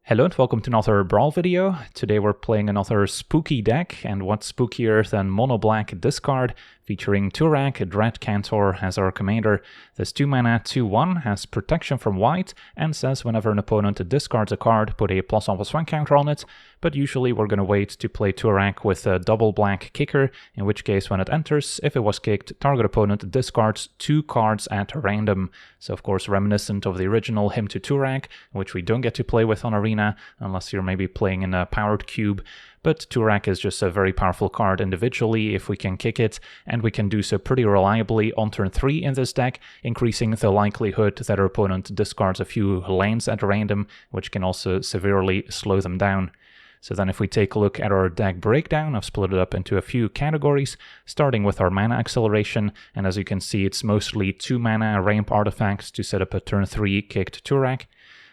Hello and welcome to another Brawl video. Today we're playing another spooky deck, and what's spookier than monoblack discard featuring Tourach, Dread Cantor as our commander. This 2-mana 2/1 has protection from white and says whenever an opponent discards a card, put a +1/+1 counter on it, but usually we're going to wait to play Tourach with a double black kicker, in which case when it enters, if it was kicked, target opponent discards 2 cards at random. So of course reminiscent of the original Hymn to Tourach, which we don't get to play with on Arena, unless you're maybe playing in a powered cube. But Tourach is just a very powerful card individually if we can kick it, and we can do so pretty reliably on turn 3 in this deck, increasing the likelihood that our opponent discards a few lands at random, which can also severely slow them down. So then if we take a look at our deck breakdown, I've split it up into a few categories, starting with our mana acceleration, and as you can see it's mostly 2-mana ramp artifacts to set up a turn 3 kicked Tourach.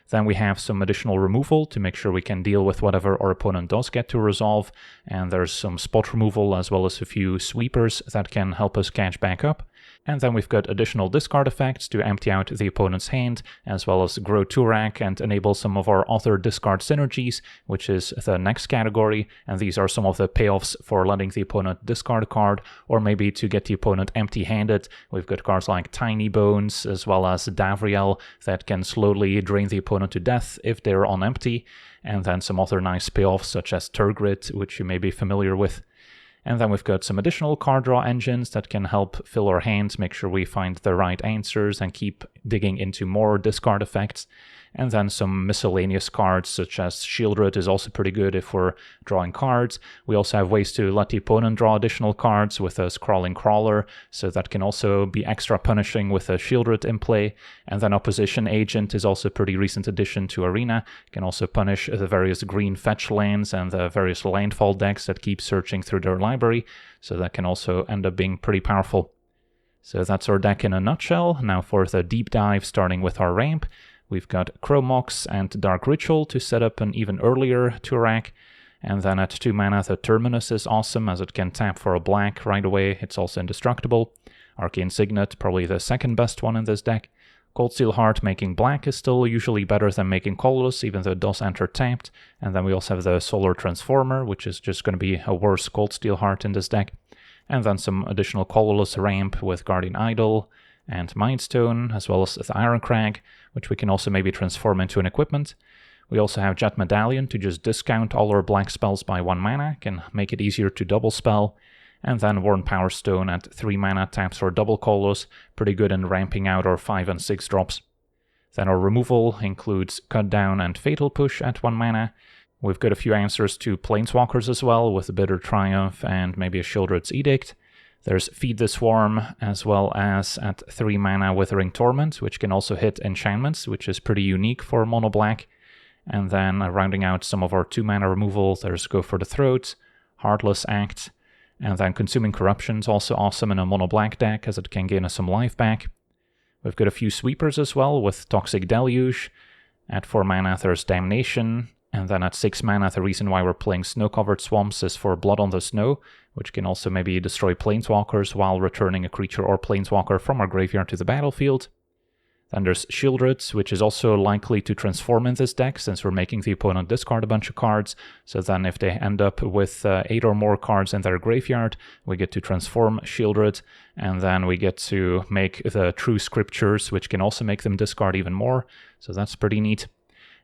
Then we have some additional removal to make sure we can deal with whatever our opponent does get to resolve, and there's some spot removal as well as a few sweepers that can help us catch back up. And then we've got additional discard effects to empty out the opponent's hand, as well as grow Tourach and enable some of our other discard synergies, which is the next category, and these are some of the payoffs for letting the opponent discard a card, or maybe to get the opponent empty-handed. We've got cards like Tiny Bones, as well as Davriel, that can slowly drain the opponent to death if they're on empty, and then some other nice payoffs such as Turgid, which you may be familiar with. And then we've got some additional card draw engines that can help fill our hands, make sure we find the right answers and keep digging into more discard effects. And then some miscellaneous cards such as Shieldred is also pretty good if we're drawing cards. We also have ways to let the opponent draw additional cards with a Scrawling Crawler, so that can also be extra punishing with a Shieldred in play. And then Opposition Agent is also a pretty recent addition to Arena. Can also punish the various green fetch lands and the various landfall decks that keep searching through their library, so that can also end up being pretty powerful. So that's our deck in a nutshell. Now for the deep dive, starting with our ramp. We've got Chromox and Dark Ritual to set up an even earlier Tourach, and then at 2 mana the Terminus is awesome as it can tap for a black right away. It's also indestructible. Arcane Signet, probably the second best one in this deck. Cold Steel Heart making black is still usually better than making colorless, even though it does enter tapped. And then we also have the Solar Transformer, which is just going to be a worse Cold Steel Heart in this deck. And then some additional colorless ramp with Guardian Idol and Mindstone, as well as the Iron Crag, which we can also maybe transform into an equipment. We also have Jet Medallion to just discount all our black spells by 1 mana, can make it easier to double spell. And then Worn Power Stone at 3 mana taps for double colors, pretty good in ramping out our 5 and 6 drops. Then our removal includes Cut Down and Fatal Push at 1 mana. We've got a few answers to Planeswalkers as well, with Bitter Triumph and maybe a Shieldred's Edict. There's Feed the Swarm, as well as at 3 mana Withering Torment, which can also hit enchantments, which is pretty unique for mono black. And then rounding out some of our 2 mana removal, there's Go for the Throat, Heartless Act, and then Consuming Corruption is also awesome in a mono black deck as it can gain us some life back. We've got a few sweepers as well with Toxic Deluge. At 4 mana there's Damnation. And then at 6 mana, the reason why we're playing Snow-Covered Swamps is for Blood on the Snow, which can also maybe destroy Planeswalkers while returning a creature or Planeswalker from our graveyard to the battlefield. Then there's Shieldred, which is also likely to transform in this deck, since we're making the opponent discard a bunch of cards. So then if they end up with 8 or more cards in their graveyard, we get to transform Shieldred, and then we get to make the True Scriptures, which can also make them discard even more. So that's pretty neat.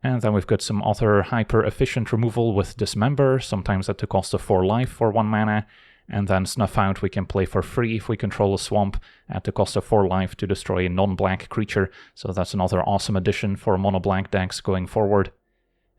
And then we've got some other hyper-efficient removal with Dismember, sometimes at the cost of 4 life for 1 mana. And then Snuff Out we can play for free if we control a swamp at the cost of 4 life to destroy a non-black creature. So that's another awesome addition for mono-black decks going forward.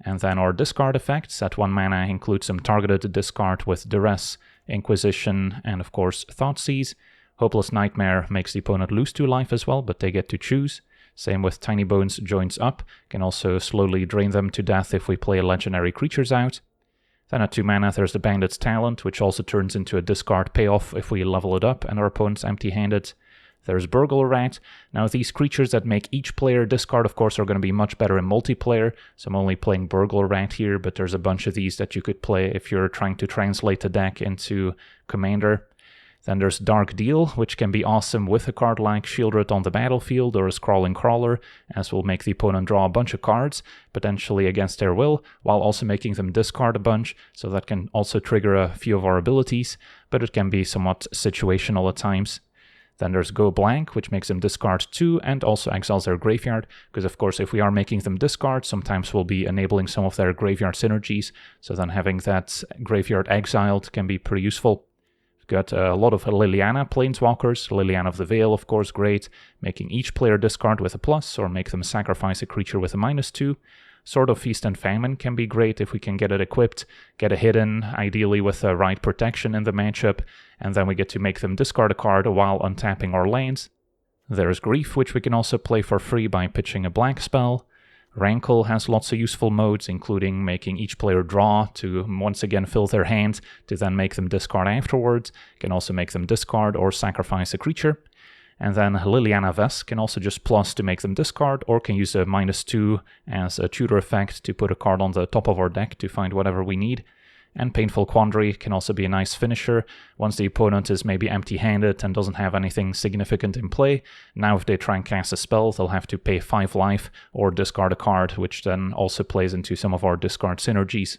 And then our discard effects at 1 mana include some targeted discard with Duress, Inquisition, and of course Thoughtseize. Hopeless Nightmare makes the opponent lose 2 life as well, but they get to choose. Same with Tiny Bones Joins Up, can also slowly drain them to death if we play legendary creatures out. Then at 2 mana there's the Bandit's Talent, which also turns into a discard payoff if we level it up and our opponent's empty-handed. There's Burglar Rat. Now these creatures that make each player discard of course are going to be much better in multiplayer, so I'm only playing Burglar Rat here, but there's a bunch of these that you could play if you're trying to translate the deck into Commander. Then there's Dark Deal, which can be awesome with a card like Shieldred on the battlefield or a Scrawling Crawler, as will make the opponent draw a bunch of cards, potentially against their will, while also making them discard a bunch, so that can also trigger a few of our abilities, but it can be somewhat situational at times. Then there's Go Blank, which makes them discard 2 and also exiles their graveyard, because of course if we are making them discard, sometimes we'll be enabling some of their graveyard synergies, so then having that graveyard exiled can be pretty useful. Got a lot of Liliana Planeswalkers, Liliana of the Veil of course great, making each player discard with a plus or make them sacrifice a creature with a -2. Sword of Feast and Famine can be great if we can get it equipped, get a hit in, ideally with the right protection in the matchup, and then we get to make them discard a card while untapping our lands. There's Grief, which we can also play for free by pitching a black spell. Rankle has lots of useful modes, including making each player draw to once again fill their hand, to then make them discard afterwards. Can also make them discard or sacrifice a creature. And then Liliana Ves can also just plus to make them discard, or can use a -2 as a tutor effect to put a card on the top of our deck to find whatever we need. And Painful Quandary can also be a nice finisher once the opponent is maybe empty-handed and doesn't have anything significant in play. Now if they try and cast a spell, they'll have to pay 5 life or discard a card, which then also plays into some of our discard synergies.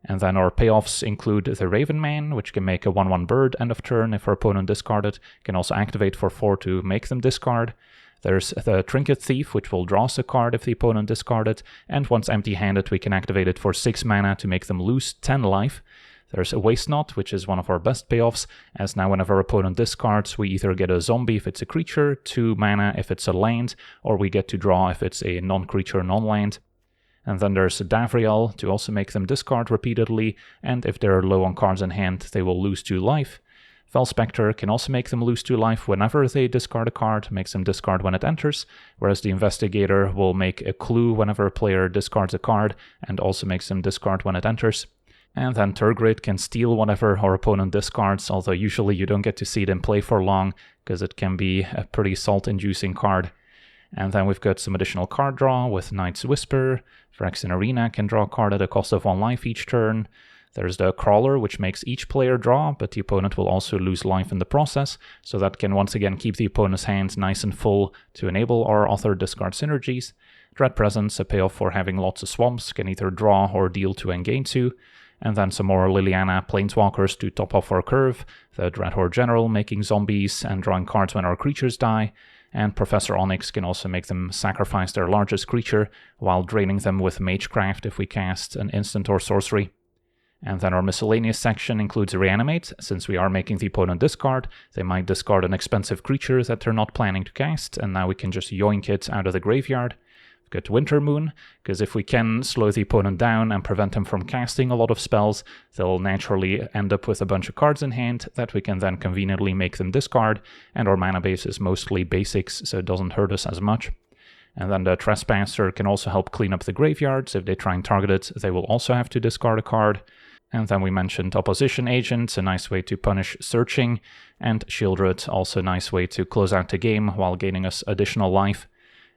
And then our payoffs include the Raven Man, which can make a 1/1 bird end of turn if our opponent discarded, can also activate for 4 to make them discard. There's the Trinket Thief, which will draw us a card if the opponent discarded, and once empty-handed we can activate it for 6 mana to make them lose 10 life. There's a Waste Not, which is one of our best payoffs, as now whenever our opponent discards, we either get a zombie if it's a creature, 2 mana if it's a land, or we get to draw if it's a non-creature, non-land. And then there's Davriel, to also make them discard repeatedly, and if they're low on cards in hand, they will lose 2 life. Fel Spectre can also make them lose 2 life whenever they discard a card, makes them discard when it enters, whereas the Investigator will make a clue whenever a player discards a card, and also makes them discard when it enters. And then Tergrid can steal whatever our opponent discards, although usually you don't get to see it in play for long, because it can be a pretty salt-inducing card. And then we've got some additional card draw with Knight's Whisper. Phyrexian Arena can draw a card at a cost of 1 life each turn. There's the Crawler, which makes each player draw, but the opponent will also lose life in the process, so that can once again keep the opponent's hand nice and full to enable our author discard synergies. Dread Presence, a payoff for having lots of swamps, can either draw or deal 2 and gain 2. And then some more Liliana Planeswalkers to top off our curve, the Dreadhorde General making zombies and drawing cards when our creatures die, and Professor Onyx can also make them sacrifice their largest creature, while draining them with Magecraft if we cast an instant or sorcery. And then our miscellaneous section includes Reanimate. Since we are making the opponent discard, they might discard an expensive creature that they're not planning to cast, and now we can just yoink it out of the graveyard. We've got Winter Moon, because if we can slow the opponent down and prevent them from casting a lot of spells, they'll naturally end up with a bunch of cards in hand that we can then conveniently make them discard, and our mana base is mostly basics, so it doesn't hurt us as much. And then the Trespasser can also help clean up the graveyards. If they try and target it, they will also have to discard a card. And then we mentioned Opposition Agent, a nice way to punish searching, and Shieldred, also a nice way to close out the game while gaining us additional life.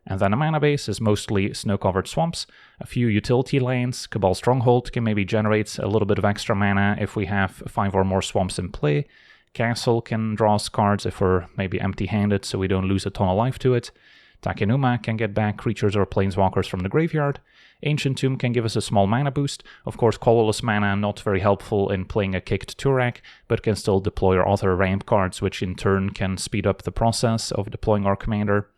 And then a mana base is mostly snow-covered swamps, a few utility lands. Cabal Stronghold can maybe generate a little bit of extra mana if we have 5 or more swamps in play. Castle can draw us cards if we're maybe empty-handed so we don't lose a ton of life to it. Takenuma can get back creatures or planeswalkers from the graveyard. Ancient Tomb can give us a small mana boost. Of course, colorless mana not very helpful in playing a kicked Tourach, but can still deploy our other ramp cards, which in turn can speed up the process of deploying our commander.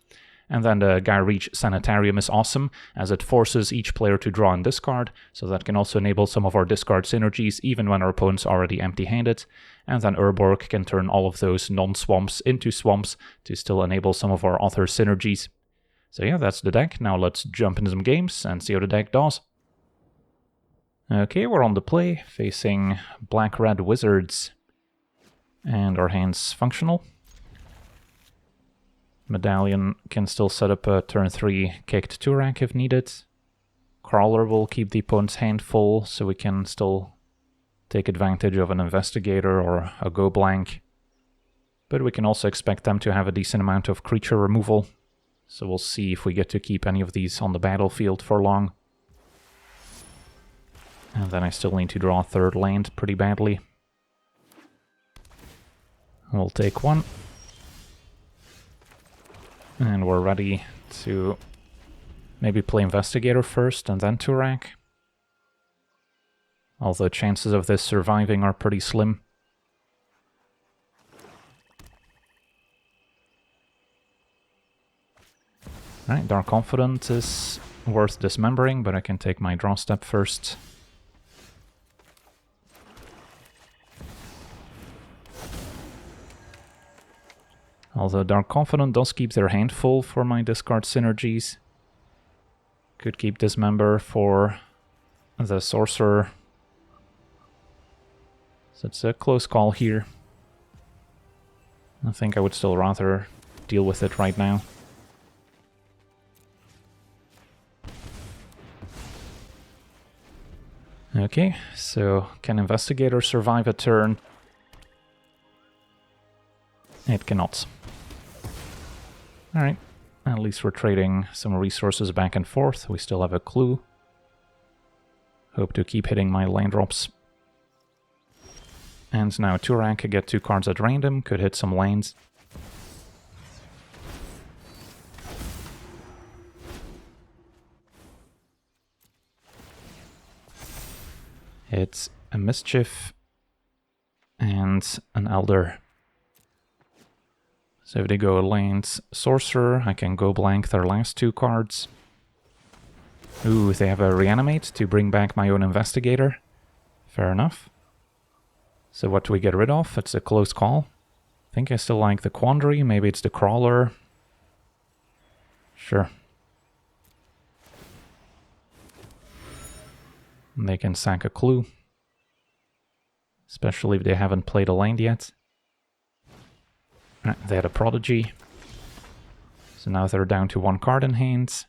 And then the Gyreach Sanitarium is awesome, as it forces each player to draw and discard, so that can also enable some of our discard synergies, even when our opponent's already empty-handed. And then Urborg can turn all of those non-swamps into swamps to still enable some of our author synergies. So yeah, that's the deck. Now let's jump into some games and see how the deck does. Okay, we're on the play, facing Black-Red Wizards. And our hand's functional. Medallion can still set up a turn 3 kicked Tourach if needed. Crawler will keep the opponent's hand full, so we can still take advantage of an Investigator or a Go Blank. But we can also expect them to have a decent amount of creature removal, so we'll see if we get to keep any of these on the battlefield for long. And then I still need to draw a third land pretty badly. We'll take one. And we're ready to maybe play Investigator first and then Tourach. Although chances of this surviving are pretty slim. Alright, Dark Confidant is worth dismembering, but I can take my draw step first. Although Dark Confidant does keep their hand full for my discard synergies. Could keep Dismember for the Sorcerer. So it's a close call here. I think I would still rather deal with it right now. Okay, so can Investigator survive a turn? It cannot. Alright, at least we're trading some resources back and forth. We still have a clue. Hope to keep hitting my land drops. And now Tourach get 2 cards at random, could hit some lanes. It's a Mischief and an Elder. So if they go lanes Sorcerer, I can go blank their last 2 cards. Ooh, they have a Reanimate to bring back my own Investigator. Fair enough. So what do we get rid of? It's a close call. I think I still like the Quandary, maybe it's the Crawler. Sure. And they can sack a clue. Especially if they haven't played a land yet. They had a Prodigy. So now they're down to 1 card in hand.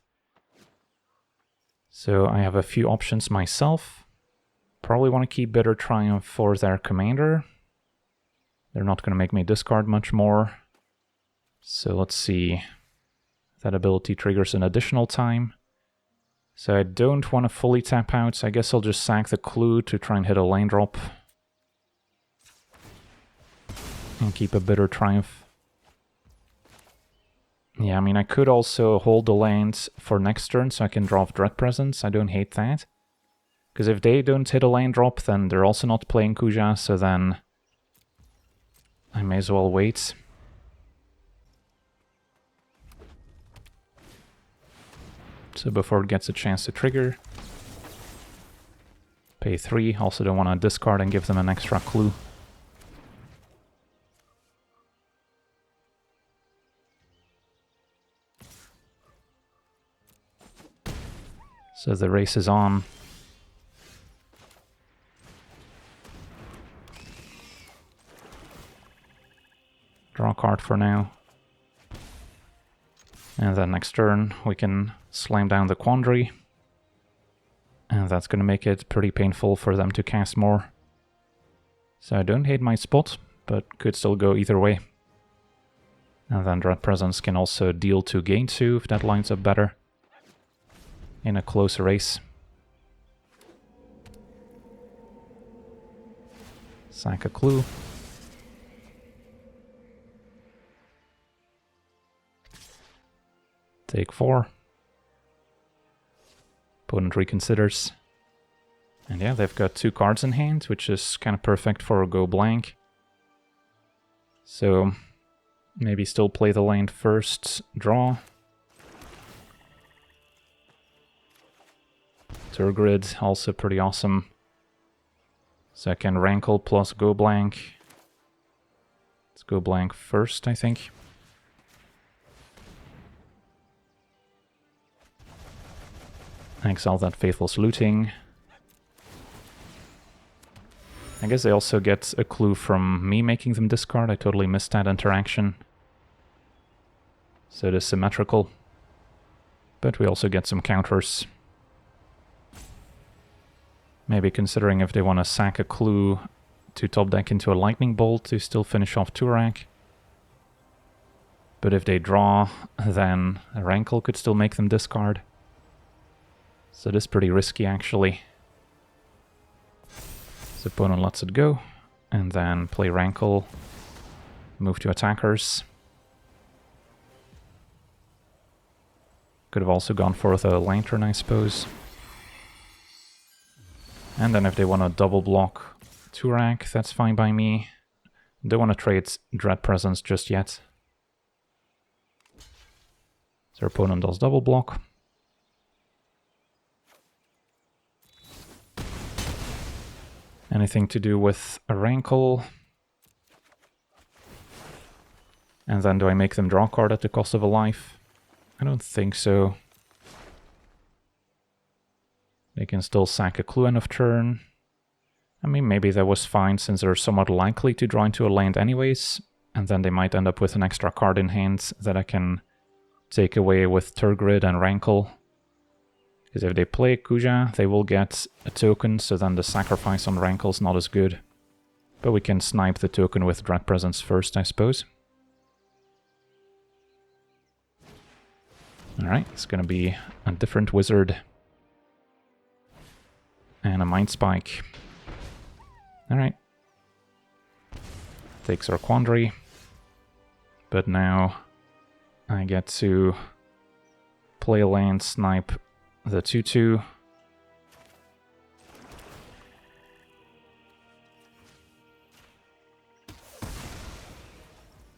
So I have a few options myself. Probably want to keep Bitter Triumph for their commander. They're not going to make me discard much more. So let's see. That ability triggers an additional time. So I don't want to fully tap out, so I guess I'll just sack the clue to try and hit a lane drop. And keep a Bitter Triumph. Yeah, I mean, I could also hold the lands for next turn so I can draw off Dread Presence. I don't hate that. Because if they don't hit a lane drop, then they're also not playing Kuja, so then I may as well wait. So before it gets a chance to trigger. Pay 3, also don't want to discard and give them an extra clue. So the race is on. Draw a card for now. And then next turn we can slam down the Quandary. And that's going to make it pretty painful for them to cast more. So I don't hate my spot, but could still go either way. And then Dread Presence can also deal to gain 2 if that lines up better. In a close race. Sack a clue. Take 4. Opponent reconsiders. And yeah, they've got 2 cards in hand, which is kind of perfect for a go blank. So maybe still play the land first, draw. Turgrid, also pretty awesome. So I can Rankle plus go blank. Let's go blank first, I think. Exile that Faithless Looting. I guess they also get a clue from me making them discard. I totally missed that interaction. So it is symmetrical. But we also get some counters. Maybe considering if they want to sack a clue to top deck into a Lightning Bolt to still finish off Tourach. But if they draw, then a Rankle could still make them discard. So it is pretty risky, actually. So opponent lets it go, and then play Rankle. Move to attackers. Could have also gone for the lantern, I suppose. And then if they want to double block Tourach, that's fine by me. Don't want to trade Dread Presence just yet. Their opponent does double block. Anything to do with a Rankle? And then do I make them draw a card at the cost of a life? I don't think so. They can still sack a clue end of turn. I mean, maybe that was fine since they're somewhat likely to draw into a land anyways. And then they might end up with an extra card in hand that I can take away with Turgid and Rankle. Because if they play Kuja, they will get a token, so then the sacrifice on Rankle is not as good. But we can snipe the token with Dread Presence first, I suppose. Alright, it's gonna be a different wizard. And a Mind Spike. Alright. Takes our Quandary. But now I get to play a land, snipe the 2/2.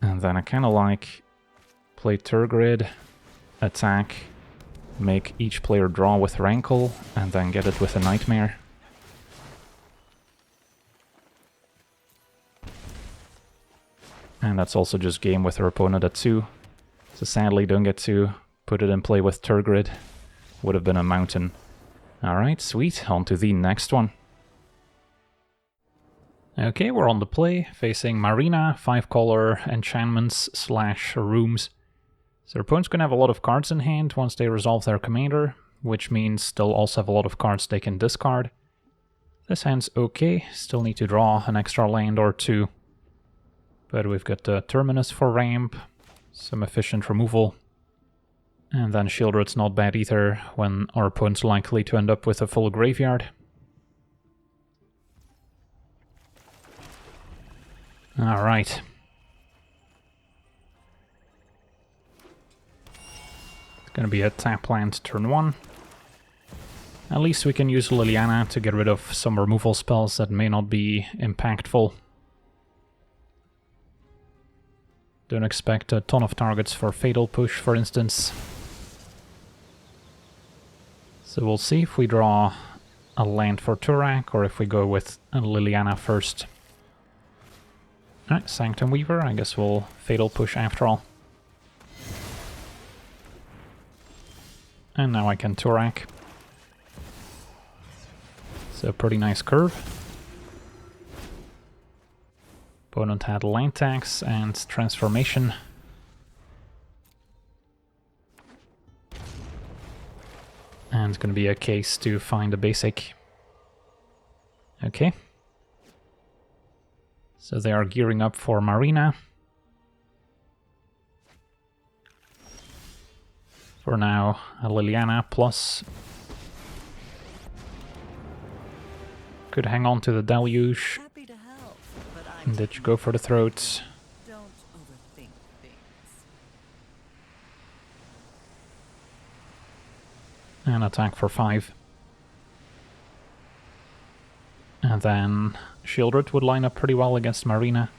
And then I kind of like play Turgid, attack, make each player draw with Rankle, and then get it with a Nightmare. And that's also just game with our opponent at 2. So sadly don't get to put it in play with Turgid. Would have been a mountain. Alright, sweet. On to the next one. Okay, we're on the play, facing Marina, 5-color enchantments / rooms. So their opponent's gonna have a lot of cards in hand once they resolve their commander, which means they'll also have a lot of cards they can discard. This hand's okay, still need to draw an extra land or 2. But we've got the Terminus for ramp, some efficient removal. And then Shieldred's not bad either when our opponent's likely to end up with a full graveyard. Alright. It's gonna be a tap land turn 1. At least we can use Liliana to get rid of some removal spells that may not be impactful. Don't expect a ton of targets for Fatal Push, for instance. So we'll see if we draw a land for Tourach or if we go with a Liliana first. Alright, Sanctum Weaver, I guess we'll Fatal Push after all. And now I can Tourach. So pretty nice curve. Opponent had land tax and transformation. And it's going to be a case to find a basic. Okay. So they are gearing up for Marina. For now, a Liliana plus. Could hang on to the Deluge. Happy to help, but I Did you go for the throat? don't overthink things. And attack for 5. And then Shieldred would line up pretty well against Marina.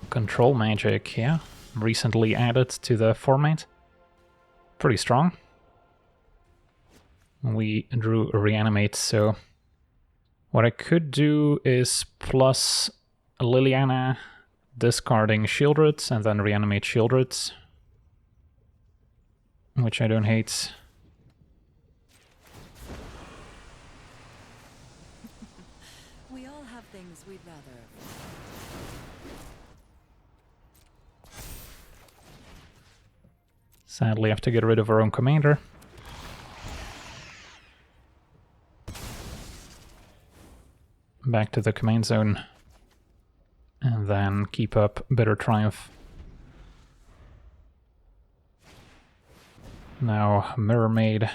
Control magic, yeah. Recently added to the format. Pretty strong. We drew a reanimate, so what I could do is plus Liliana, discarding Shieldreds, and then reanimate Shieldreds, which I don't hate. We all have things we'd rather. Sadly, I have to get rid of our own commander. Back to the command zone. And then keep up Bitter Triumph. Now Mirror Maid,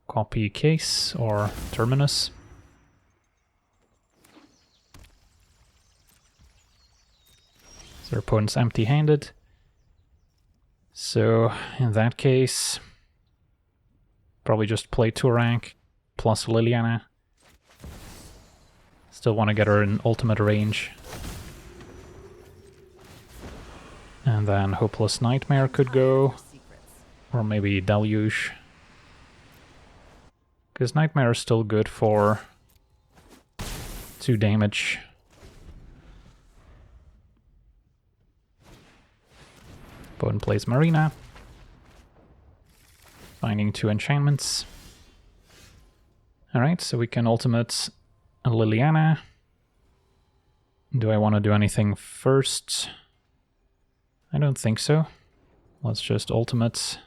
copy Case or Terminus. So their opponent's empty-handed. So in that case, probably just play Tourach plus Liliana. Still want to get her in ultimate range. And then Hopeless Nightmare could go. Or maybe Deluge. Because Nightmare is still good for 2 damage. Opponent plays Marina. Finding 2 enchantments. Alright, so we can ultimate Liliana. Do I want to do anything first? I don't think so. Let's just ultimate.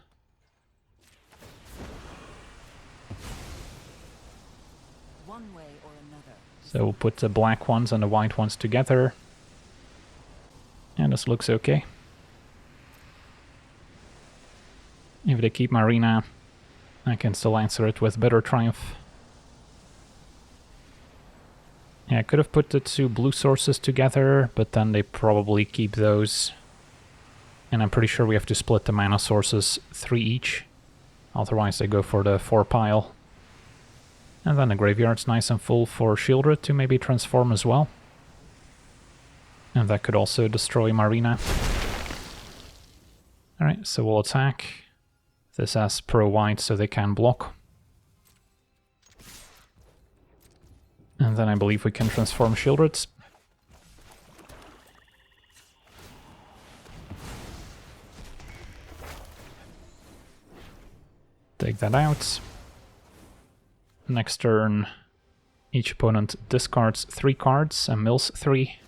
One way or another. So we'll put the black ones and the white ones together. And this looks okay. If they keep Marina, I can still answer it with Bitter Triumph. Yeah, I could have put the 2 blue sources together, but then they probably keep those. And I'm pretty sure we have to split the mana sources 3 each. Otherwise they go for the 4 pile. And then the graveyard's nice and full for Shieldred to maybe transform as well. And that could also destroy Marina. Alright, so we'll attack. This has pro-white, so they can block. And then I believe we can transform Shieldreds. Take that out. Next turn, each opponent discards 3 cards and mills 3.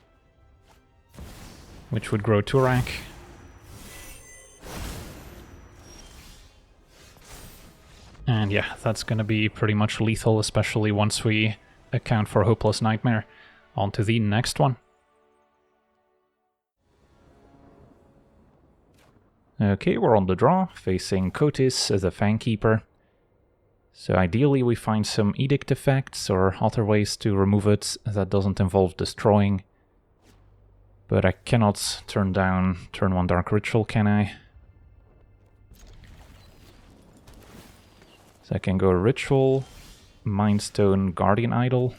Which would grow Tourach. And yeah, that's gonna be pretty much lethal, especially once we account for Hopeless Nightmare. On to the next one. Okay, we're on the draw, facing Kotis as a Fangkeeper. So ideally we find some edict effects or other ways to remove it that doesn't involve destroying. But I cannot turn down turn 1 Dark Ritual, can I? So I can go Ritual, Mindstone, Guardian Idol.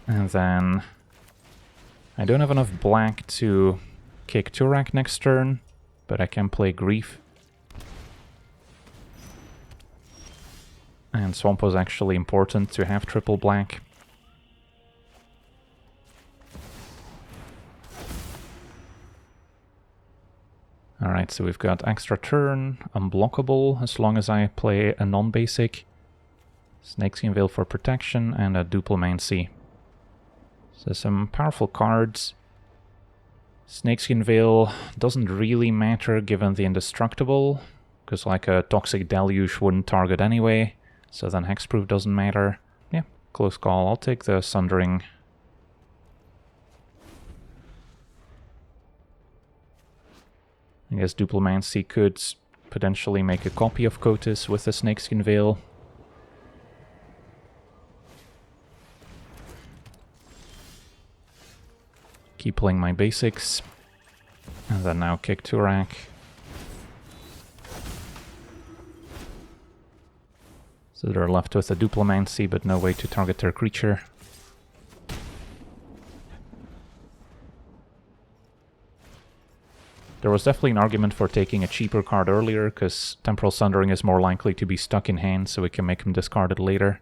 And then I don't have enough black to kick Tourach next turn, but I can play Grief. And Swamp was actually important to have triple black. Alright, so we've got extra turn, unblockable as long as I play a non-basic, Snakeskin Veil for protection, and a Duplomancy. So some powerful cards. Snakeskin Veil doesn't really matter given the indestructible, because like a Toxic Deluge wouldn't target anyway, so then Hexproof doesn't matter. Yeah, close call. I'll take the Sundering. I guess Duplomancy could potentially make a copy of Kotis with the Snakeskin Veil. Keep playing my basics. And then now kick Tourach. So they're left with a Duplomancy, but no way to target their creature. There was definitely an argument for taking a cheaper card earlier, because Temporal Sundering is more likely to be stuck in hand, so we can make him discard it later.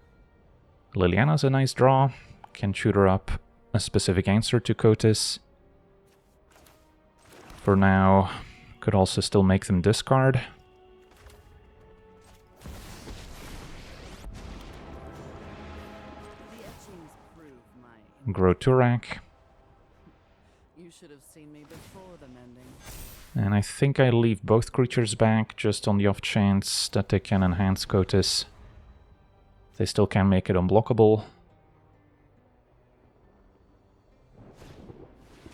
Liliana's a nice draw. Can shoot her up a specific answer to Kotis. For now, could also still make them discard. Grow Tourach. You should have seen me before the mending. And I think I leave both creatures back, just on the off chance that they can enhance Kotis. They still can make it unblockable.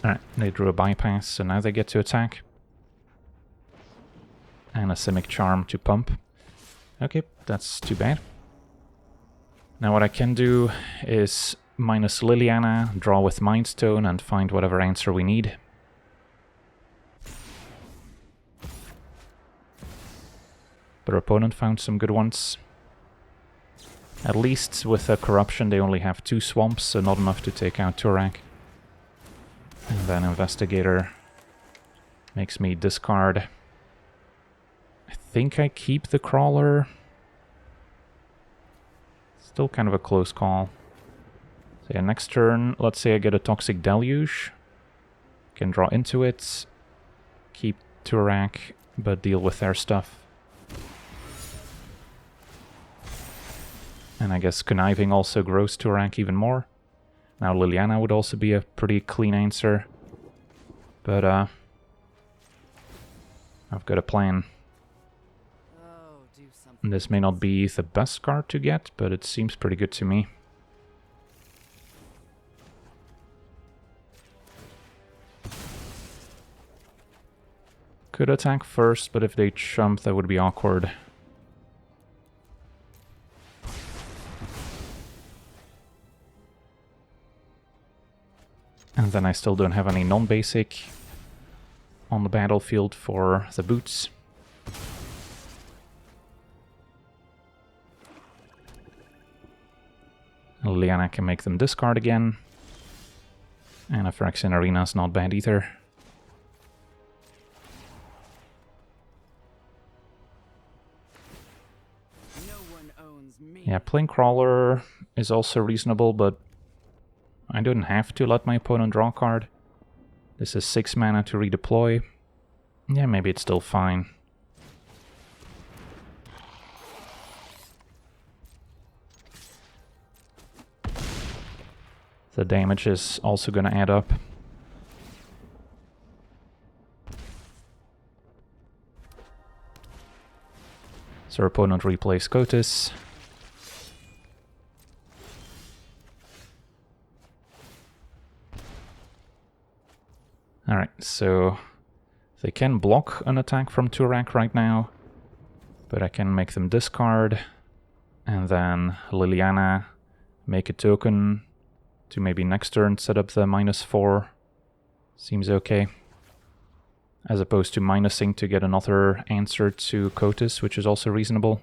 Alright, they drew a bypass, so now they get to attack. And a Simic Charm to pump. Okay, that's too bad. Now what I can do is minus Liliana, draw with Mind Stone, and find whatever answer we need. But our opponent found some good ones. At least with the Corruption they only have 2 swamps, so not enough to take out Tourach. And then Investigator makes me discard. I think I keep the Crawler. Still kind of a close call. So yeah, next turn, let's say I get a Toxic Deluge. Can draw into it. Keep Tourach, but deal with their stuff. And I guess Conniving also grows Tourach even more. Now Liliana would also be a pretty clean answer. But I've got a plan. This may not be the best card to get, but it seems pretty good to me. Could attack first, but if they chump, that would be awkward. And then I still don't have any non-basic on the battlefield for the boots. Liliana can make them discard again. And a Phyrexian Arena is not bad either. Yeah, playing Crawler is also reasonable, but I don't have to let my opponent draw a card. This is 6 mana to redeploy. Yeah, maybe it's still fine. The damage is also going to add up. So our opponent replays Kotis. Alright, so they can block an attack from Tourach right now, but I can make them discard, and then Liliana make a token to maybe next turn set up the -4. Seems okay. As opposed to minusing to get another answer to Kotis, which is also reasonable.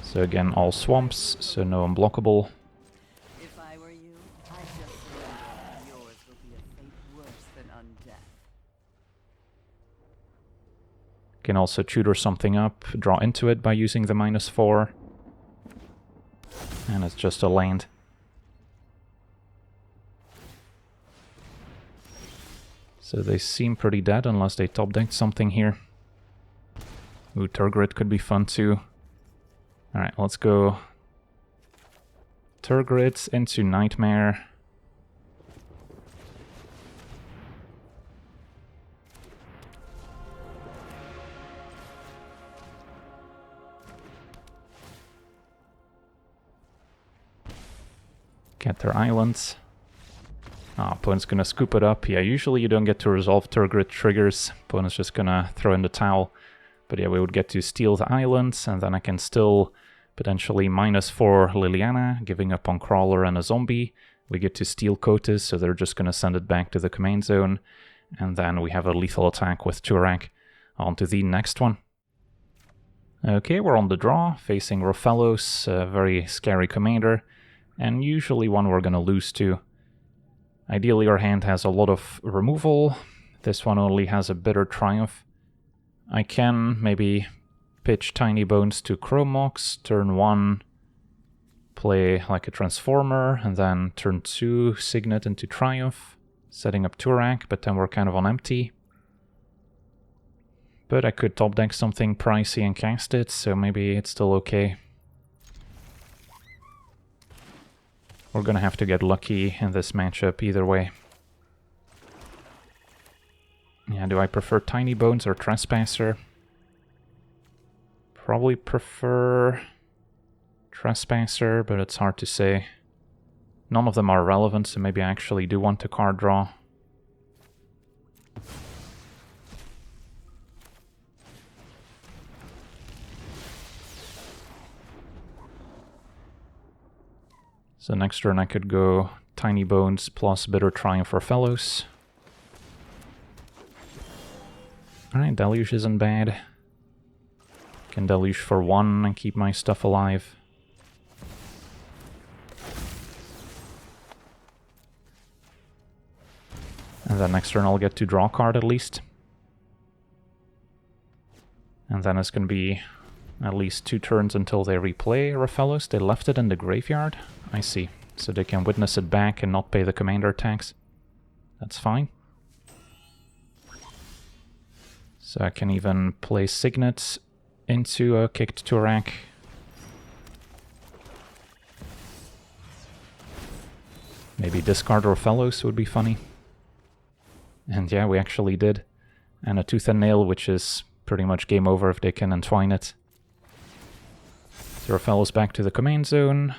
So again, all swamps, so no unblockable. If I were you, I'd just surrender. Yours will be a fate worse than undeath. Can also tutor something up, draw into it by using the -4. And it's just a land. So they seem pretty dead unless they top decked something here. Ooh, Tergrid could be fun too. Alright, let's go Tergrid into Nightmare. Get their islands. Opponent's gonna scoop it up. Yeah, usually you don't get to resolve Tergrid triggers. Opponent's just gonna throw in the towel. But yeah, we would get to steal the islands, and then I can still potentially -4 Liliana, giving up on Crawler and a zombie. We get to steal Kotis, so they're just gonna send it back to the command zone. And then we have a lethal attack with Tourach. On to the next one. Okay, we're on the draw, facing Rofellos, a very scary commander. And usually one we're gonna lose to. Ideally our hand has a lot of removal. This one only has a Bitter Triumph. I can maybe pitch Tiny Bones to Chromox, turn 1, play like a Transformer, and then turn 2, Signet into Triumph, setting up Tourach, but then we're kind of on empty. But I could top deck something pricey and cast it, so maybe it's still okay. We're gonna have to get lucky in this matchup either way. Yeah, do I prefer Tiny Bones or Trespasser? Probably prefer Trespasser, but it's hard to say. None of them are relevant, so maybe I actually do want to card draw. So next turn I could go Tiny Bones plus Bitter Triumph for Rofellos. Alright, Deluge isn't bad. Can Deluge for 1 and keep my stuff alive. And then next turn I'll get to draw a card at least. And then it's going to be at least 2 turns until they replay Rofellos. They left it in the graveyard. I see. So they can witness it back and not pay the commander tax. That's fine. So I can even play Signet into a kicked Tourach. Maybe discard Rofellos would be funny. And yeah, we actually did. And a Tooth and Nail, which is pretty much game over if they can entwine it. So Rofellos back to the command zone.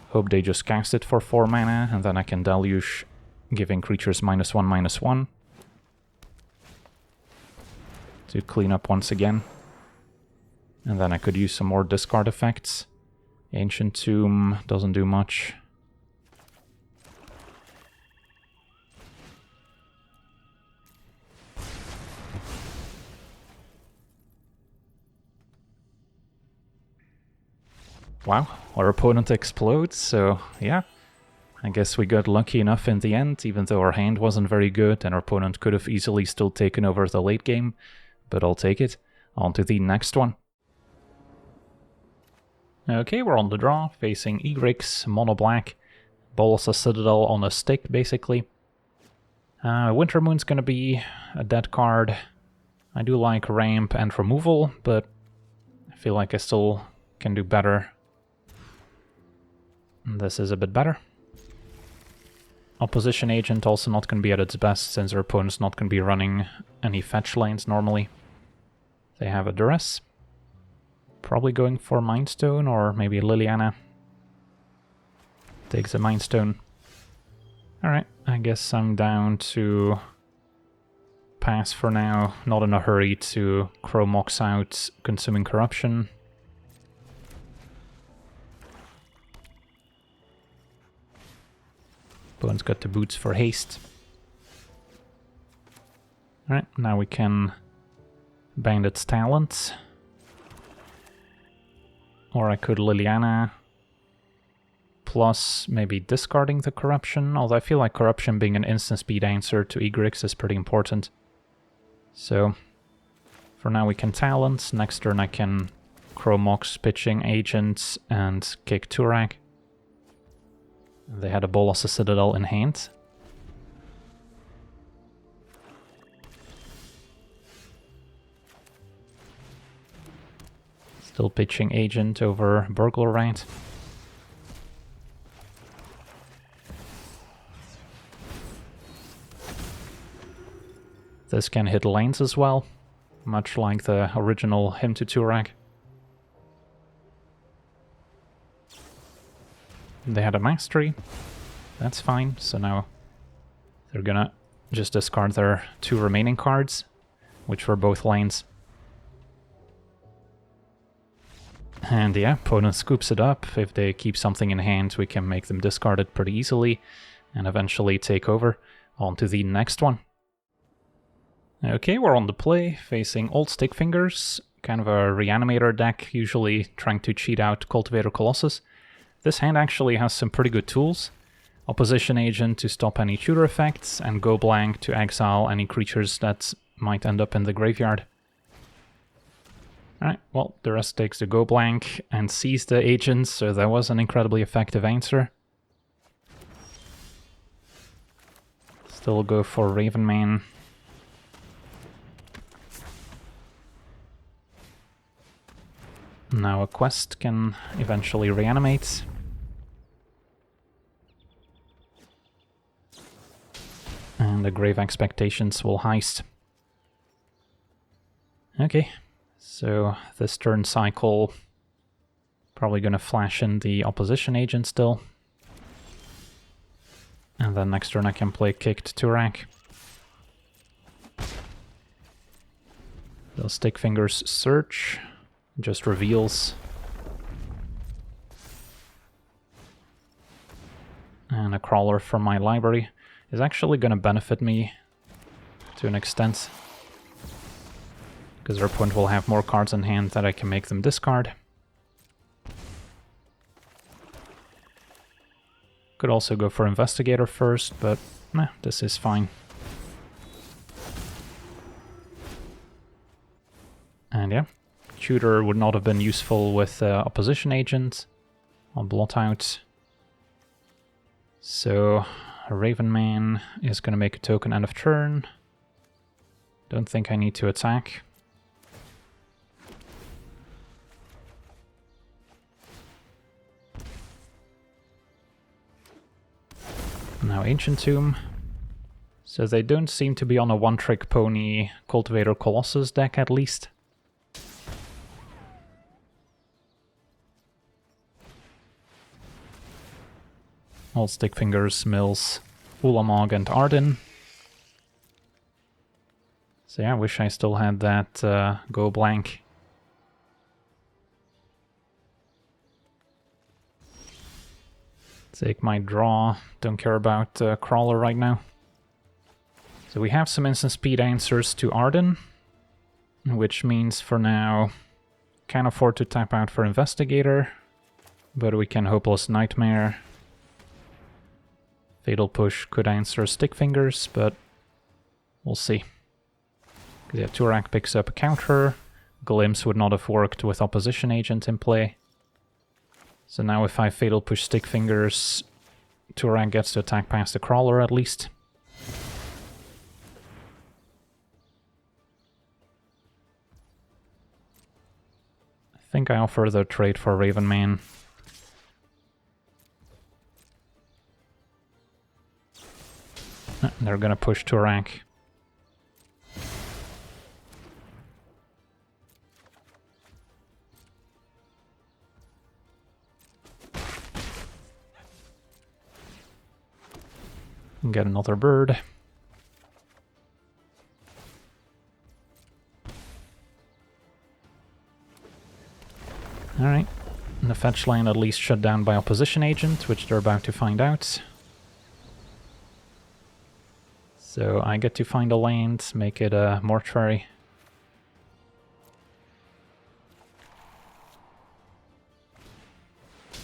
Hope they just cast it for 4 mana, and then I can Deluge, giving creatures -1/-1. To clean up once again. And then I could use some more discard effects. Ancient Tomb doesn't do much. Wow, our opponent explodes, so yeah. I guess we got lucky enough in the end, even though our hand wasn't very good and our opponent could have easily still taken over the late game. But I'll take it. On to the next one. Okay, we're on the draw, facing Egrix, mono black. Bolas a Citadel on a stick, basically. Wintermoon's gonna be a dead card. I do like ramp and removal, but I feel like I still can do better. This is a bit better. Opposition Agent also not going to be at its best, since our opponent's not going to be running any fetch lanes normally. They have a Duress. Probably going for Mindstone or maybe Liliana. Takes a Mindstone. Alright, I guess I'm down to pass for now. Not in a hurry to Chromox out Consuming Corruption. Opponent's got the boots for haste. Alright, now we can Bandit's Talent. Or I could Liliana, plus maybe discarding the Corruption, although I feel like Corruption being an instant speed answer to Egrix is pretty important. So, for now we can Talent, next turn I can Chromox pitching Agents and kick Tourach. They had a Bolas a Citadel in hand. Still pitching Agent over Burglar Rat. This can hit lanes as well, much like the original Hymn to Tourach. They had a Mastery. That's fine, so now they're gonna just discard their 2 remaining cards, which were both lanes. And yeah, opponent scoops it up. If they keep something in hand, we can make them discard it pretty easily and eventually take over. On to the next one. Okay, we're on the play, facing Old Stickfingers, kind of a reanimator deck, usually trying to cheat out Cultivator Colossus. This hand actually has some pretty good tools. Opposition Agent to stop any tutor effects, and Go Blank to exile any creatures that might end up in the graveyard. Alright, well, the rest takes the Go Blank and sees the Agents, so that was an incredibly effective answer. Still go for Ravenman. Now a quest can eventually reanimate. And the Grave Expectations will heist. Okay, so this turn cycle, probably gonna flash in the Opposition Agent still. And then next turn I can play Kicked Tourach. The Stickfingers Search just reveals. And a Crawler from my library is actually going to benefit me to an extent, because their opponent will have more cards in hand that I can make them discard. Could also go for Investigator first, but nah, this is fine. And yeah, Tutor would not have been useful with Opposition Agent on Blot Out. So Ravenman is going to make a token end of turn. Don't think I need to attack. Now Ancient Tomb. So they don't seem to be on a one-trick pony Cultivator Colossus deck at least. Old Stickfingers, Mills, Ulamog and Arden. So yeah, I wish I still had that go blank. Take my draw, don't care about Crawler right now. So we have some instant speed answers to Arden, which means for now can't afford to tap out for Investigator, but we can Hopeless Nightmare. Fatal Push could answer Stickfingers, but we'll see. Yeah, Tourach picks up a counter. Glimpse would not have worked with Opposition Agent in play. So now if I Fatal Push Stickfingers, Tourach gets to attack past the Crawler at least. I think I offer the trade for Ravenman. They're gonna push Tourach. Get another bird. Alright. The fetch line at least shut down by Opposition Agent, which they're about to find out. So I get to find a land, make it a mortuary.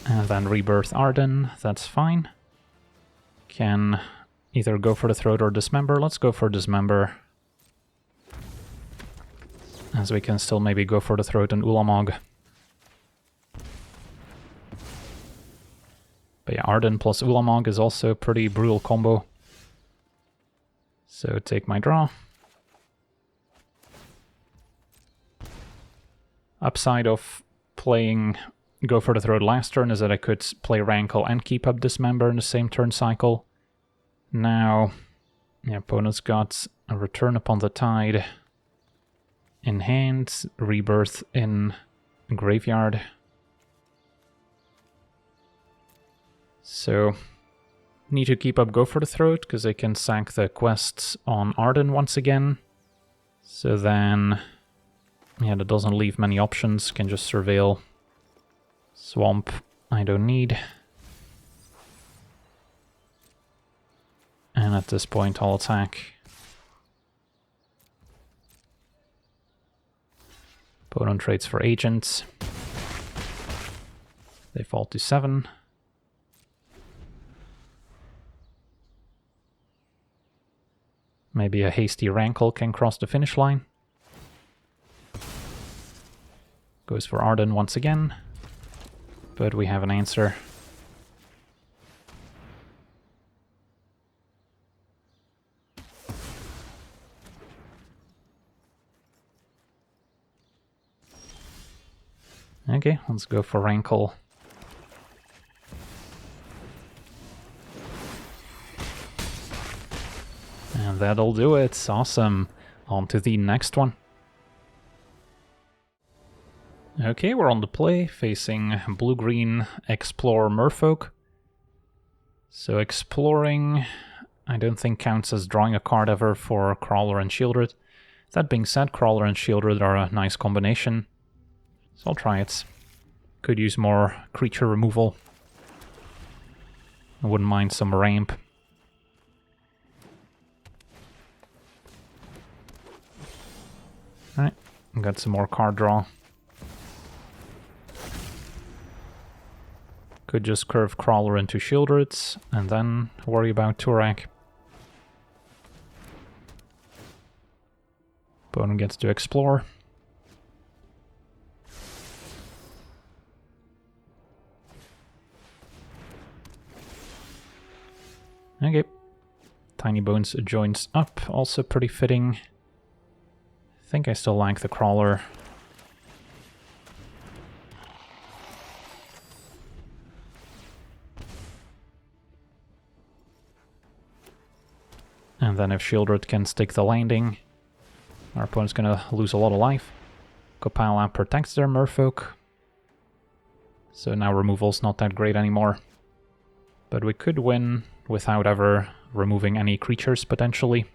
And then rebirth Arden, that's fine. Can either go for the throat or dismember. Let's go for dismember, as we can still maybe go for the throat and Ulamog. But yeah, Arden plus Ulamog is also a pretty brutal combo. So take my draw. Upside of playing Go for the Throat last turn is that I could play Rankle and keep up Dismember in the same turn cycle. Now, the opponent's got a Return Upon the Tide in hand, Rebirth in graveyard. So, need to keep up Go for the Throat, because they can sack the quests on Arden once again. So then, yeah, that doesn't leave many options, can just Surveil. Swamp, I don't need. And at this point I'll attack. Opponent trades for agents. They fall to 7. Maybe a hasty Rankle can cross the finish line. Goes for Arden once again. But we have an answer. Okay, let's go for Rankle. And that'll do it. Awesome. On to the next one. Okay, we're on the play, facing blue-green Explore Merfolk. So exploring, I don't think counts as drawing a card ever for Crawler and Shieldred. That being said, Crawler and Shieldred are a nice combination, so I'll try it. Could use more creature removal. I wouldn't mind some ramp. Alright, got some more card draw. Could just curve Crawler into Shieldreds, and then worry about Tourach. Opponent gets to explore. Okay. Tiny Bones joins up, also pretty fitting. I think I still like the Crawler. And then if Shieldred can stick the landing, our opponent's gonna lose a lot of life. Kopala protects their merfolk. So now removal's not that great anymore. But we could win without ever removing any creatures, potentially.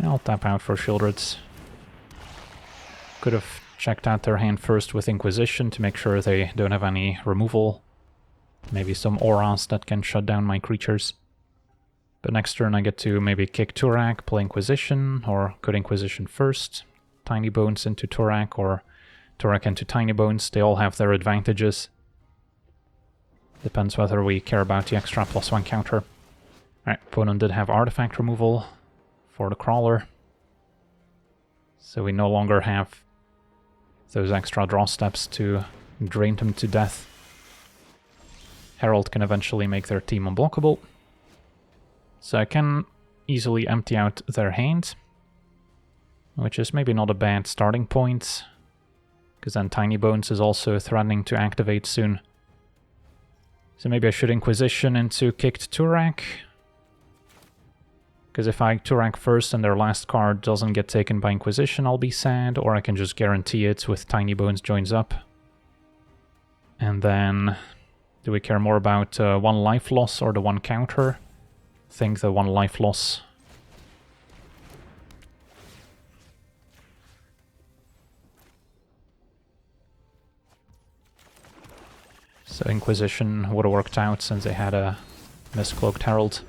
I'll tap out for Shieldreds. Could have checked out their hand first with Inquisition to make sure they don't have any removal. Maybe some auras that can shut down my creatures. But next turn I get to maybe kick Tourach, play Inquisition, or could Inquisition first. Tiny Bones into Tourach, or Tourach into Tiny Bones. They all have their advantages. Depends whether we care about the extra +1 counter. Alright, opponent did have artifact removal for the Crawler. So we no longer have those extra draw steps to drain them to death. Herald can eventually make their team unblockable. So I can easily empty out their hand, which is maybe not a bad starting point, because then Tiny Bones is also threatening to activate soon. So maybe I should Inquisition into kicked Tourach, because if I Tourach first and their last card doesn't get taken by Inquisition, I'll be sad, or I can just guarantee it with Tiny Bones joins up. And then, do we care more about 1 life loss or the 1 counter? I think the 1 life loss. So Inquisition would have worked out since they had a Mistcloaked Herald.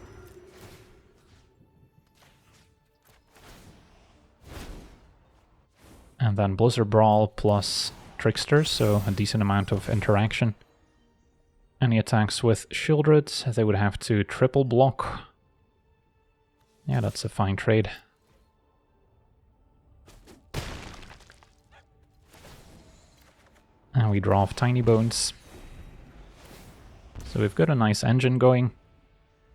And then Blizzard Brawl plus Trickster, so a decent amount of interaction. Any attacks with Shieldred, they would have to triple block. Yeah, that's a fine trade. And we draw off Tiny Bones. So we've got a nice engine going.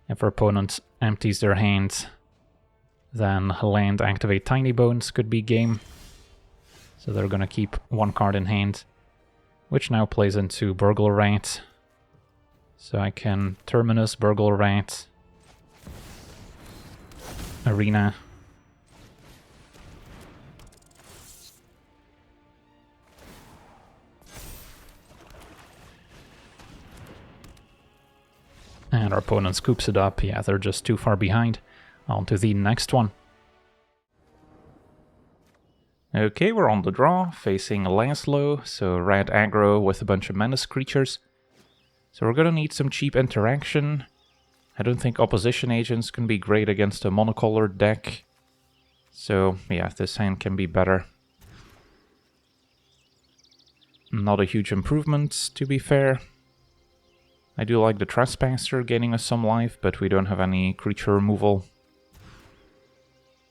If our opponent empties their hand, then land activate Tiny Bones could be game. So they're gonna keep 1 card in hand, which now plays into Burglar Rat. So I can Terminus, Burglar Rat, Arena. And our opponent scoops it up. Yeah, they're just too far behind. On to the next one. Okay, we're on the draw, facing Lazlo, so red aggro with a bunch of menace creatures. So we're gonna need some cheap interaction. I don't think opposition agents can be great against a monocolored deck. So yeah, this hand can be better. Not a huge improvement, to be fair. I do like the Trespasser gaining us some life, but we don't have any creature removal.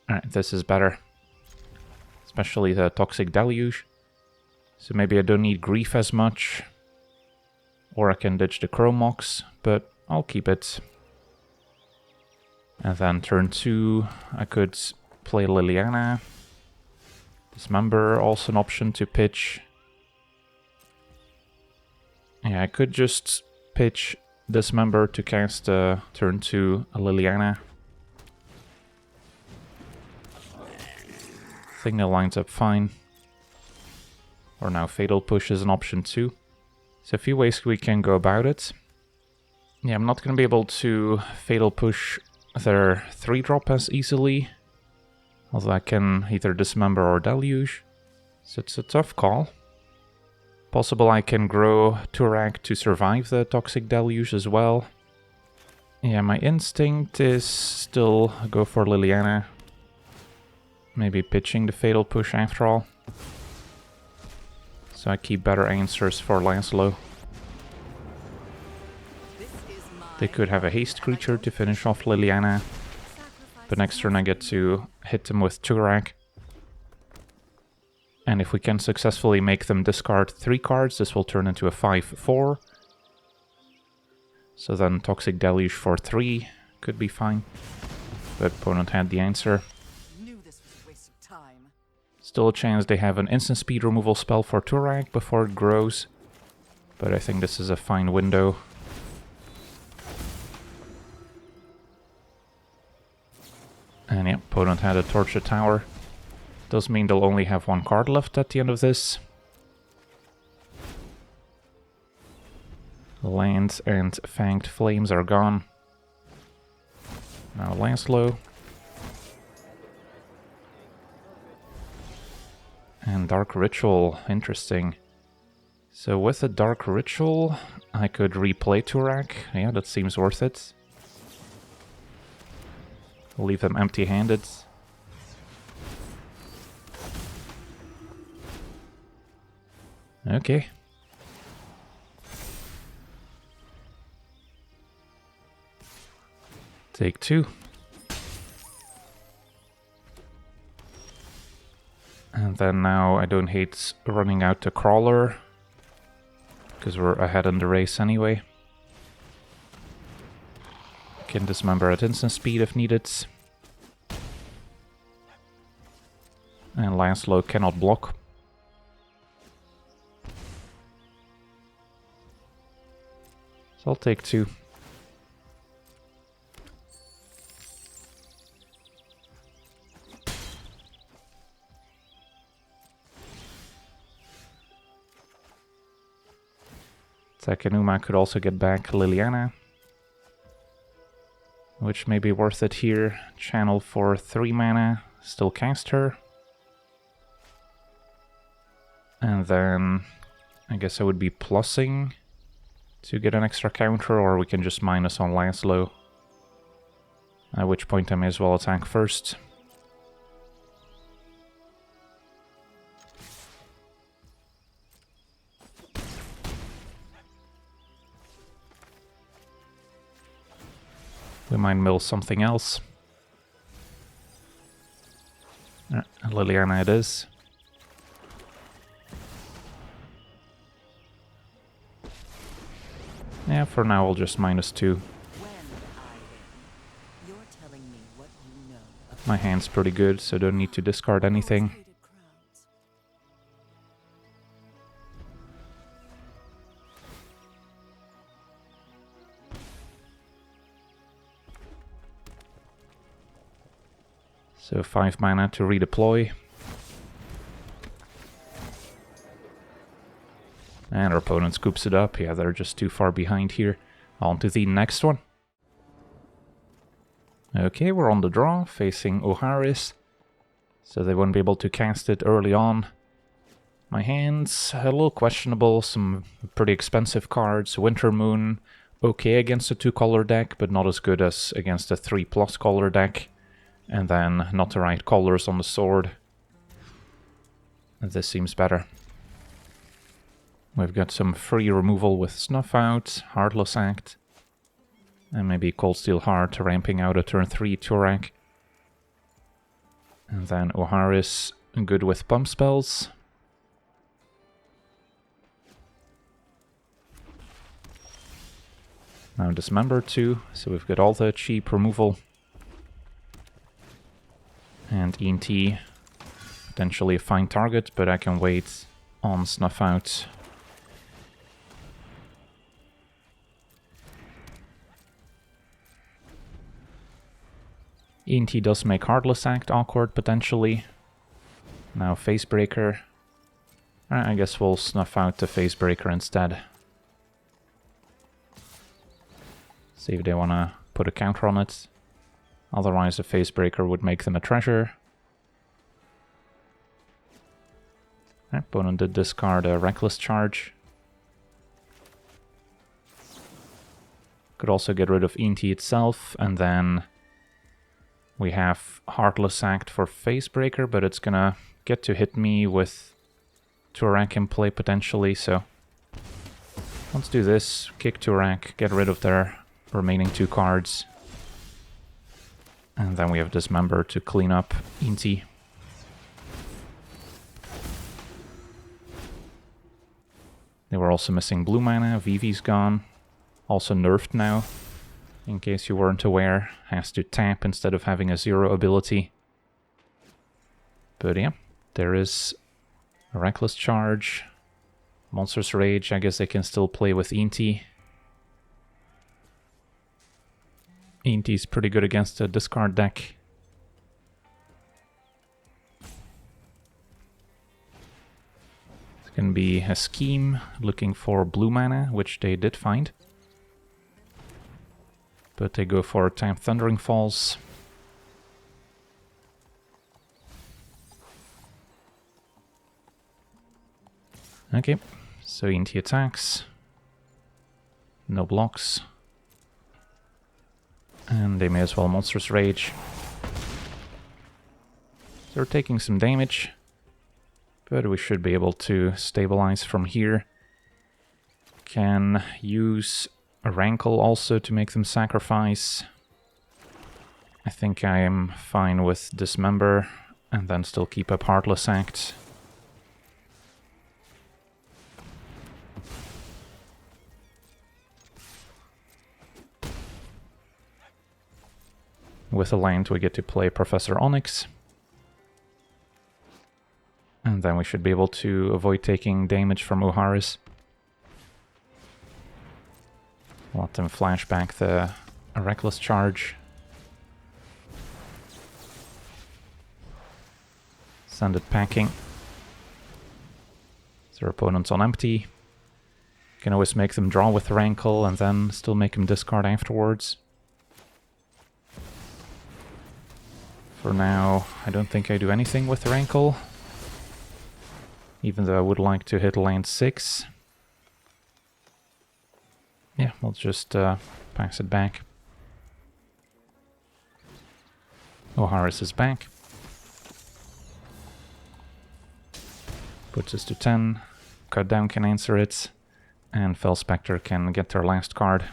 Alright, this is better. Especially the Toxic Deluge. So maybe I don't need Grief as much. Or I can ditch the Chromox, but I'll keep it. And then turn 2, I could play Liliana. Dismember, also an option to pitch. Yeah, I could just pitch Dismember to cast turn 2 a Liliana. I think that lines up fine. Or now Fatal Push is an option too. So a few ways we can go about it. Yeah, I'm not going to be able to Fatal Push their 3-drop as easily. Although I can either Dismember or Deluge. So it's a tough call. Possible I can grow Tourach to survive the Toxic Deluge as well. Yeah, my instinct is still go for Liliana. Maybe pitching the Fatal Push after all. So I keep better answers for Lazlo. They could have a haste creature to finish off Liliana. But next turn I get to hit them with Tourach. And if we can successfully make them discard 3 cards, this will turn into a 5/4. So then Toxic Deluge for 3 could be fine. But opponent had the answer. Still a chance they have an instant speed removal spell for Tourach before it grows. But I think this is a fine window. And yeah, opponent had a Torch the Tower. Does mean they'll only have 1 card left at the end of this. Land and Fanged Flames are gone. Now Lazlo. And Dark Ritual, interesting. So with the Dark Ritual, I could replay Tourach. Yeah, that seems worth it. Leave them empty-handed. Okay. Take 2. And then now I don't hate running out the Crawler, because we're ahead in the race anyway. Can Dismember at instant speed if needed. And Lazlo cannot block. So I'll take 2. Takenuma could also get back Liliana, which may be worth it here. Channel for 3 mana, still cast her. And then I guess I would be plussing to get an extra counter, or we can just minus on Lazlo. At which point I may as well attack first. We might mill something else. Liliana it is. Yeah, for now I'll just -2. My hand's pretty good, so don't need to discard anything. So 5 mana to redeploy. And our opponent scoops it up. Yeah, they're just too far behind here. On to the next one. Okay, we're on the draw, facing Uharis. So they won't be able to cast it early on. My hand's a little questionable. Some pretty expensive cards. Winter Moon, okay against a 2-color deck, but not as good as against a 3+ color deck. And then not the right colors on the sword. This seems better. We've got some free removal with Snuff Out, Heartless Act, and maybe Cold Steel Heart ramping out a turn 3 Tourach. And then Uharis, good with pump spells. Now Dismember 2, so we've got all the cheap removal. And ENT, potentially a fine target, but I can wait on Snuff Out. ENT does make Heartless Act awkward, potentially. Now Facebreaker. Alright, I guess we'll snuff out the Facebreaker instead. See if they want to put a counter on it. Otherwise, the Facebreaker would make them a treasure. Opponent did discard a Reckless Charge. Could also get rid of Inti itself, and then we have Heartless Act for Facebreaker, but it's gonna get to hit me with Tourach in play potentially, so let's do this. Kick Tourach, get rid of their remaining 2 cards. And then we have Dismember to clean up Inti. They were also missing blue mana, Vivi's gone. Also nerfed now, in case you weren't aware. Has to tap instead of having a 0 ability. But yeah, there is a Reckless Charge. Monster's Rage, I guess they can still play with Inti. Inti's pretty good against a discard deck. It's gonna be a Scheme looking for blue mana, which they did find. But they go for Time Thundering Falls. Okay, so Inti attacks. No blocks. And they may as well Monster's Rage. They're taking some damage, but we should be able to stabilize from here. Can use a Rankle also to make them sacrifice. I think I am fine with Dismember, and then still keep up Heartless Act. With a land we get to play Professor Onyx. And then we should be able to avoid taking damage from Uharis. Let them flash back the Reckless Charge. Send it packing. Their opponent's on empty. Can always make them draw with Rankle and then still make them discard afterwards. For now, I don't think I do anything with Rankle. Even though I would like to hit land 6. Yeah, we'll just pass it back. Uharis is back. Puts us to 10. Cut Down can answer it. And Fell Spectre can get their last card.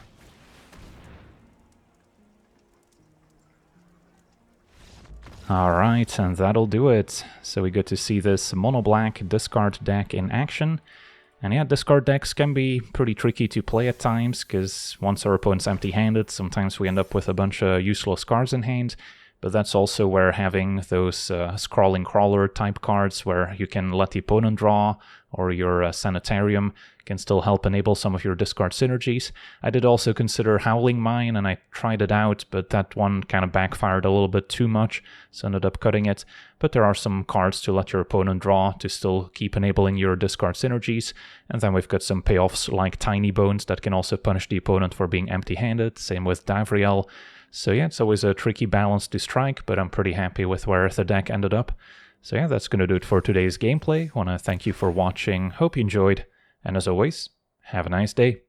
Alright, and that'll do it. So we get to see this mono-black discard deck in action. And yeah, discard decks can be pretty tricky to play at times, because once our opponent's empty-handed, sometimes we end up with a bunch of useless cards in hand. But that's also where having those scrawling crawler type cards where you can let the opponent draw, or your Sanitarium can still help enable some of your discard synergies. I did also consider Howling Mine, and I tried it out, but that one kind of backfired a little bit too much, so ended up cutting it. But there are some cards to let your opponent draw to still keep enabling your discard synergies. And then we've got some payoffs like Tiny Bones that can also punish the opponent for being empty-handed, same with Davriel. So yeah, it's always a tricky balance to strike, but I'm pretty happy with where the deck ended up. So yeah, that's going to do it for today's gameplay. I want to thank you for watching, hope you enjoyed, and as always, have a nice day.